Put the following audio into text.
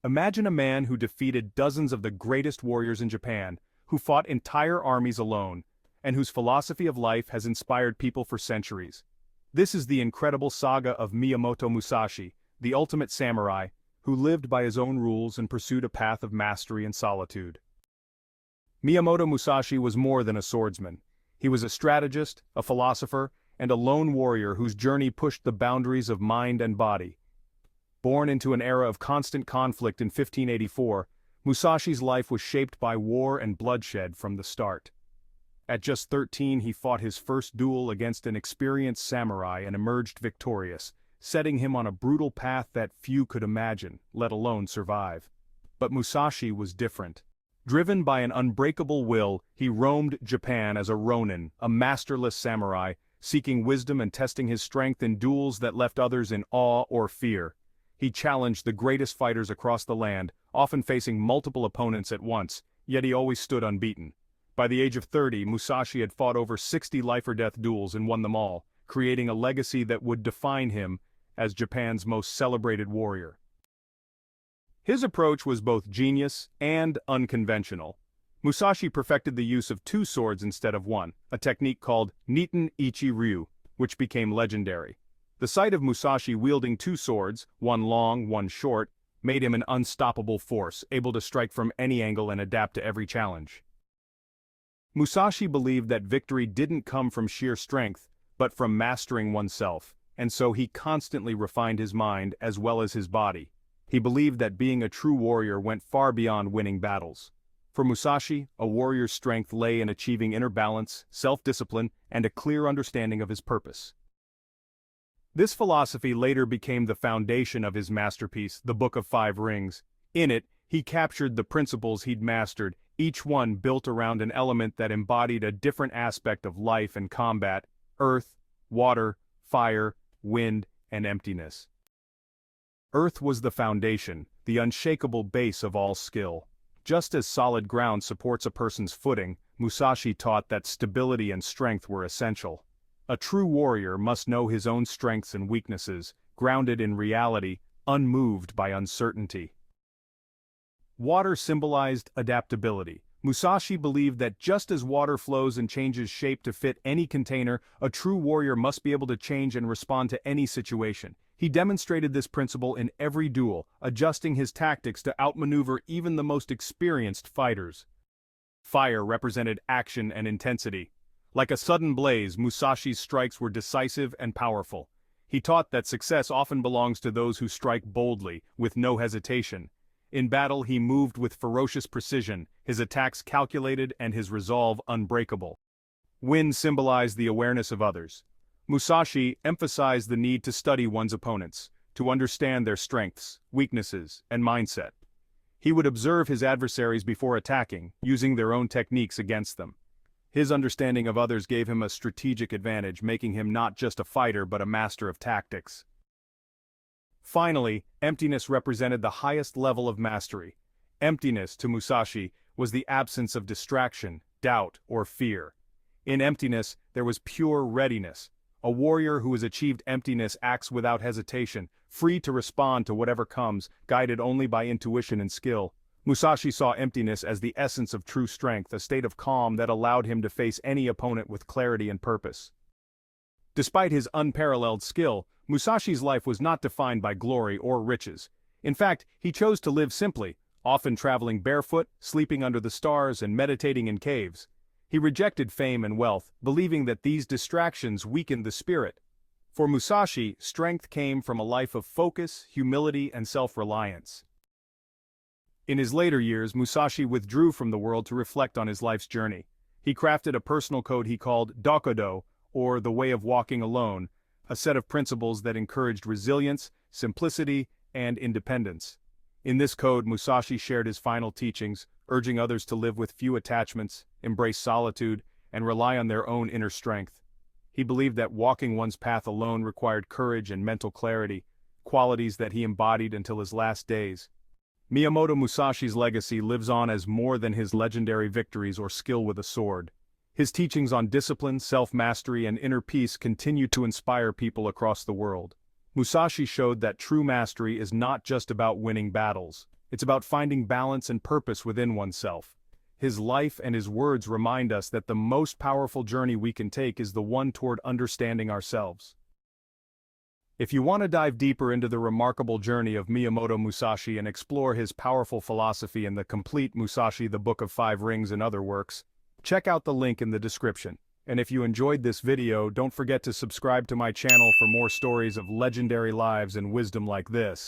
Imagine a man who defeated dozens of the greatest warriors in Japan, who fought entire armies alone, and whose philosophy of life has inspired people for centuries. This is the incredible saga of Miyamoto Musashi, the ultimate samurai, who lived by his own rules and pursued a path of mastery and solitude. Miyamoto Musashi was more than a swordsman. He was a strategist, a philosopher, and a lone warrior whose journey pushed the boundaries of mind and body. Born into an era of constant conflict in 1584, Musashi's life was shaped by war and bloodshed from the start. At just 13, he fought his first duel against an experienced samurai and emerged victorious, setting him on a brutal path that few could imagine, let alone survive. But Musashi was different. Driven by an unbreakable will, he roamed Japan as a ronin, a masterless samurai, seeking wisdom and testing his strength in duels that left others in awe or fear. He challenged the greatest fighters across the land, often facing multiple opponents at once, yet he always stood unbeaten. By the age of 30, Musashi had fought over 60 life-or-death duels and won them all, creating a legacy that would define him as Japan's most celebrated warrior. His approach was both genius and unconventional. Musashi perfected the use of two swords instead of one, a technique called Niten Ichi Ryu, which became legendary. The sight of Musashi wielding two swords, one long, one short, made him an unstoppable force, able to strike from any angle and adapt to every challenge. Musashi believed that victory didn't come from sheer strength, but from mastering oneself, and so he constantly refined his mind as well as his body. He believed that being a true warrior went far beyond winning battles. For Musashi, a warrior's strength lay in achieving inner balance, self-discipline, and a clear understanding of his purpose. This philosophy later became the foundation of his masterpiece, the Book of Five Rings. In it, he captured the principles he'd mastered, each one built around an element that embodied a different aspect of life and combat: earth, water, fire, wind, and emptiness. Earth was the foundation, the unshakable base of all skill. Just as solid ground supports a person's footing, Musashi taught that stability and strength were essential. A true warrior must know his own strengths and weaknesses, grounded in reality, unmoved by uncertainty. Water symbolized adaptability. Musashi believed that just as water flows and changes shape to fit any container, a true warrior must be able to change and respond to any situation. He demonstrated this principle in every duel, adjusting his tactics to outmaneuver even the most experienced fighters. Fire represented action and intensity. Like a sudden blaze, Musashi's strikes were decisive and powerful. He taught that success often belongs to those who strike boldly, with no hesitation. In battle, he moved with ferocious precision, his attacks calculated and his resolve unbreakable. Wind symbolized the awareness of others. Musashi emphasized the need to study one's opponents, to understand their strengths, weaknesses, and mindset. He would observe his adversaries before attacking, using their own techniques against them. His understanding of others gave him a strategic advantage, making him not just a fighter but a master of tactics. Finally, emptiness represented the highest level of mastery. Emptiness, to Musashi, was the absence of distraction, doubt, or fear. In emptiness, there was pure readiness. A warrior who has achieved emptiness acts without hesitation, free to respond to whatever comes, guided only by intuition and skill. Musashi saw emptiness as the essence of true strength, a state of calm that allowed him to face any opponent with clarity and purpose. Despite his unparalleled skill, Musashi's life was not defined by glory or riches. In fact, he chose to live simply, often traveling barefoot, sleeping under the stars, and meditating in caves. He rejected fame and wealth, believing that these distractions weakened the spirit. For Musashi, strength came from a life of focus, humility, and self-reliance. In his later years, Musashi withdrew from the world to reflect on his life's journey. He crafted a personal code he called Dokudo, or the way of walking alone, a set of principles that encouraged resilience, simplicity, and independence. In this code, Musashi shared his final teachings, urging others to live with few attachments, embrace solitude, and rely on their own inner strength. He believed that walking one's path alone required courage and mental clarity, qualities that he embodied until his last days. Miyamoto Musashi's legacy lives on as more than his legendary victories or skill with a sword. His teachings on discipline, self-mastery, and inner peace continue to inspire people across the world. Musashi showed that true mastery is not just about winning battles. It's about finding balance and purpose within oneself. His life and his words remind us that the most powerful journey we can take is the one toward understanding ourselves. If you want to dive deeper into the remarkable journey of Miyamoto Musashi and explore his powerful philosophy in the complete Musashi The Book of Five Rings and other works, check out the link in the description. And if you enjoyed this video, don't forget to subscribe to my channel for more stories of legendary lives and wisdom like this.